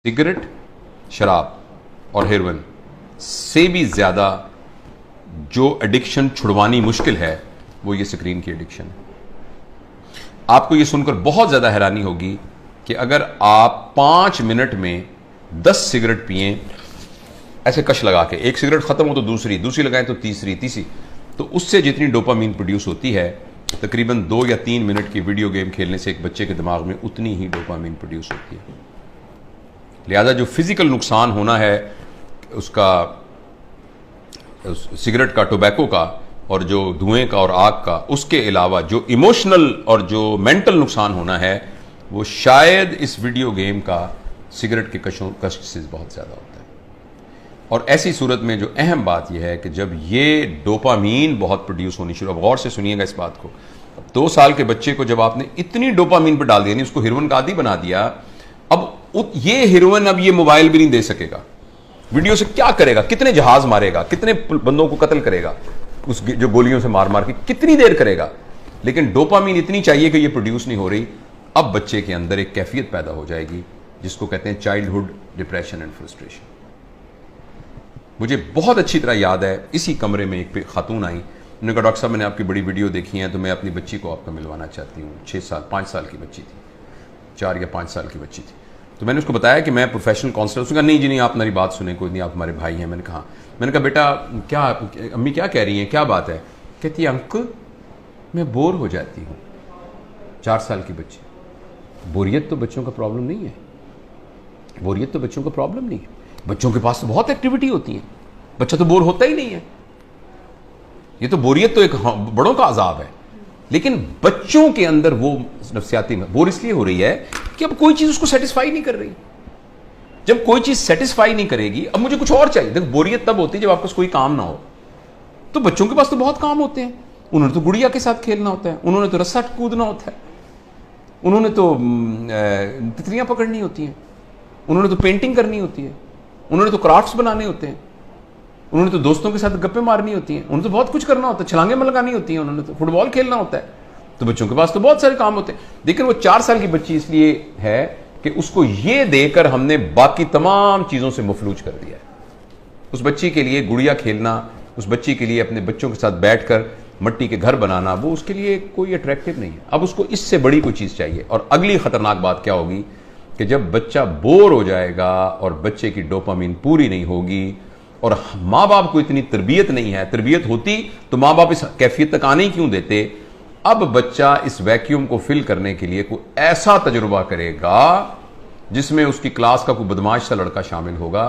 Cigarette, शराब और heroin से भी ज़्यादा जो एडिक्शन छुड़वानी मुश्किल है वो ये स्क्रीन की एडिक्शन है। आपको ये सुनकर बहुत ज़्यादा हैरानी होगी कि अगर आप 5 मिनट में 10 सिगरेट पिए ऐसे कश लगा के, एक सिगरेट खत्म हो तो दूसरी, दूसरी लगाएं तो तीसरी, तो उससे जितनी डोपामीन प्रोड्यूस होती है तकरीबन 2 या 3 मिनट की वीडियो गेम खेलने से एक बच्चे के दिमाग में उतनी ही डोपामीन प्रोड्यूस होती है। लिहाजा जो फिजिकल नुकसान होना है उसका, सिगरेट का, टोबैको का और जो धुएं का और आग का, उसके अलावा जो इमोशनल और जो मेंटल नुकसान होना है वो शायद इस वीडियो गेम का सिगरेट के कष्ट से बहुत ज़्यादा होता है। और ऐसी सूरत में जो अहम बात यह है कि जब ये डोपामीन बहुत प्रोड्यूस होनी शुरू, अब गौर से सुनिएगा इस बात को, 2 साल के बच्चे को जब आपने इतनी डोपामीन पर डाल दिया, नहीं उसको हेरोइन का आदी बना दिया, अब ये हेरोइन अब ये मोबाइल भी नहीं दे सकेगा, वीडियो से क्या करेगा, कितने जहाज मारेगा, कितने बंदों को कत्ल करेगा, उस जो गोलियों से मार मार के कितनी देर करेगा, लेकिन डोपामीन इतनी चाहिए कि ये प्रोड्यूस नहीं हो रही। अब बच्चे के अंदर एक कैफियत पैदा हो जाएगी जिसको कहते हैं चाइल्डहुड डिप्रेशन एंड फ्रस्ट्रेशन। मुझे बहुत अच्छी तरह याद है, इसी कमरे में एक खातून आई, उन्होंने कहा डॉक्टर साहब मैंने आपकी बड़ी वीडियो देखी है तो मैं अपनी बच्ची को आपको मिलवाना चाहती हूँ। 5 साल की बच्ची थी, 4 या 5 साल की बच्ची थी। तो मैंने उसको बताया कि मैं प्रोफेशनल काउंसलर। उसने कहा नहीं जी नहीं, आप मेरी बात सुने, कोई नहीं, आप हमारे भाई हैं। मैंने कहा बेटा क्या, अम्मी क्या कह रही हैं, क्या बात है? कहती है अंकल मैं बोर हो जाती हूँ। 4 साल की बच्ची। बोरियत तो बच्चों का प्रॉब्लम नहीं है, बोरियत तो बच्चों का प्रॉब्लम नहीं है, बच्चों के पास तो बहुत एक्टिविटी होती है, बच्चा तो बोर होता ही नहीं है। ये तो बोरियत तो एक बड़ों का अजाब है, लेकिन बच्चों के अंदर वो नफ्सियाती बोर इसलिए हो रही है कि अब कोई चीज उसको सेटिस्फाई नहीं कर रही। जब कोई चीज सेटिस्फाई नहीं करेगी, अब मुझे कुछ और चाहिए। देखो बोरियत तब होती है जब आपके पास कोई काम ना हो। तो बच्चों के पास तो बहुत काम होते हैं, उन्होंने तो गुड़िया के साथ खेलना होता है, उन्होंने तो रस्सा कूदना होता है, उन्होंने तो तितलियां पकड़नी होती हैं, उन्होंने तो पेंटिंग करनी होती है, उन्होंने तो क्राफ्ट्स बनाने होते हैं, उन्होंने तो दोस्तों के साथ गप्पे मारनी होती हैं, उन्होंने तो बहुत कुछ करना होता है, छलांगे लगानी होती हैं, उन्होंने तो फुटबॉल खेलना होता है। तो बच्चों के पास तो बहुत सारे काम होते हैं। लेकिन वो 4 साल की बच्ची इसलिए है कि उसको ये देकर हमने बाकी तमाम चीजों से मफलूज कर दिया है। उस बच्ची के लिए गुड़िया खेलना, उस बच्ची के लिए अपने बच्चों के साथ बैठकर मट्टी के घर बनाना, वो उसके लिए कोई अट्रैक्टिव नहीं है। अब उसको इससे बड़ी कोई चीज चाहिए। और अगली खतरनाक बात क्या होगी कि जब बच्चा बोर हो जाएगा और बच्चे की डोपामीन पूरी नहीं होगी और माँ बाप को इतनी तरबियत नहीं है, तरबियत होती तो माँ बाप इस कैफियत तक आने ही क्यों देते। अब बच्चा इस वैक्यूम को फिल करने के लिए कोई ऐसा तजुर्बा करेगा जिसमें उसकी क्लास का कोई बदमाश सा लड़का शामिल होगा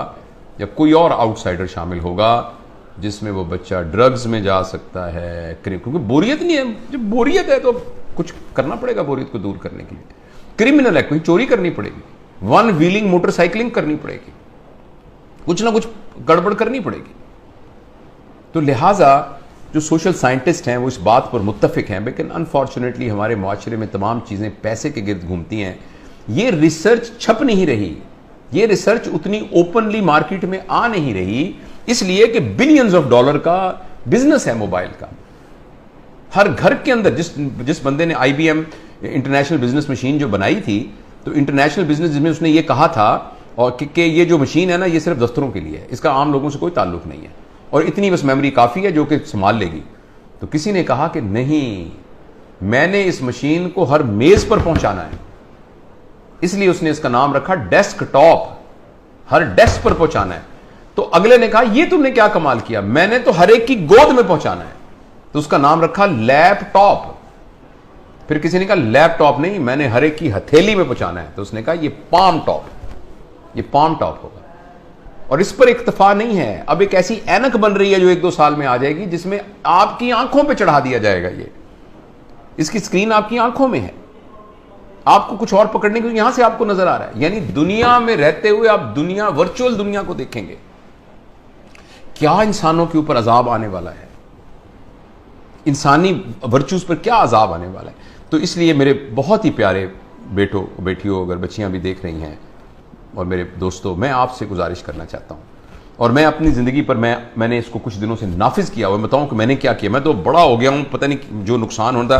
या कोई और आउटसाइडर शामिल होगा, जिसमें वो बच्चा ड्रग्स में जा सकता है, क्योंकि बोरियत नहीं है। जब बोरियत है तो कुछ करना पड़ेगा बोरियत को दूर करने के लिए। क्रिमिनल है, कोई चोरी करनी पड़ेगी, 1 व्हीलिंग मोटरसाइकिलिंग करनी पड़ेगी, कुछ ना कुछ गड़बड़ करनी पड़ेगी। तो लिहाजा जो सोशल साइंटिस्ट हैं वो इस बात पर मुत्तफिक हैं, लेकिन अनफॉर्चुनेटली हमारे माशरे में तमाम चीज़ें पैसे के गिर्द घूमती हैं। ये रिसर्च छप नहीं रही, ये रिसर्च उतनी ओपनली मार्केट में आ नहीं रही, इसलिए कि बिलियंस ऑफ डॉलर का बिजनेस है मोबाइल का। हर घर के अंदर जिस बंदे ने IBM इंटरनेशनल बिजनेस मशीन जो बनाई थी, तो इंटरनेशनल बिजनेस जिसमें उसने ये कहा था और कि ये जो मशीन है ना ये सिर्फ दफ्तरों के लिए है, इसका आम लोगों से कोई ताल्लुक नहीं है और इतनी बस मेमोरी काफ़ी है जो कि संभाल लेगी। तो किसी ने कहा कि नहीं, मैंने इस मशीन को हर मेज़ पर पहुंचाना है, इसलिए उसने इसका नाम रखा डेस्कटॉप, हर डेस्क पर पहुंचाना है। तो अगले ने कहा ये तुमने क्या कमाल किया, मैंने तो हर एक की गोद में पहुंचाना है, तो उसका नाम रखा लैपटॉप। फिर किसी ने कहा लैपटॉप नहीं, मैंने हर एक की हथेली में पहुंचाना है, तो उसने कहा ये पाम टॉप, ये पाम टॉप होगा। और इस पर इक्तफा नहीं है, अब एक ऐसी ऐनक बन रही है जो 1-2 साल में आ जाएगी जिसमें आपकी आंखों पे चढ़ा दिया जाएगा। ये इसकी स्क्रीन आपकी आंखों में है, आपको कुछ और पकड़ने को यहां से आपको नजर आ रहा है। यानी दुनिया में रहते हुए आप दुनिया, वर्चुअल दुनिया को देखेंगे। क्या इंसानों के ऊपर अजाब आने वाला है, इंसानी वर्चूज पर क्या अजाब आने वाला है। तो इसलिए मेरे बहुत ही प्यारे बेटों बेटियों, अगर बच्चियां भी देख रही हैं और मेरे दोस्तों, मैं आपसे गुजारिश करना चाहता हूं, और मैं अपनी ज़िंदगी पर मैंने इसको कुछ दिनों से नाफिज किया हुआ। बताऊं कि मैंने क्या किया। मैं तो बड़ा हो गया हूं, पता नहीं जो नुकसान होता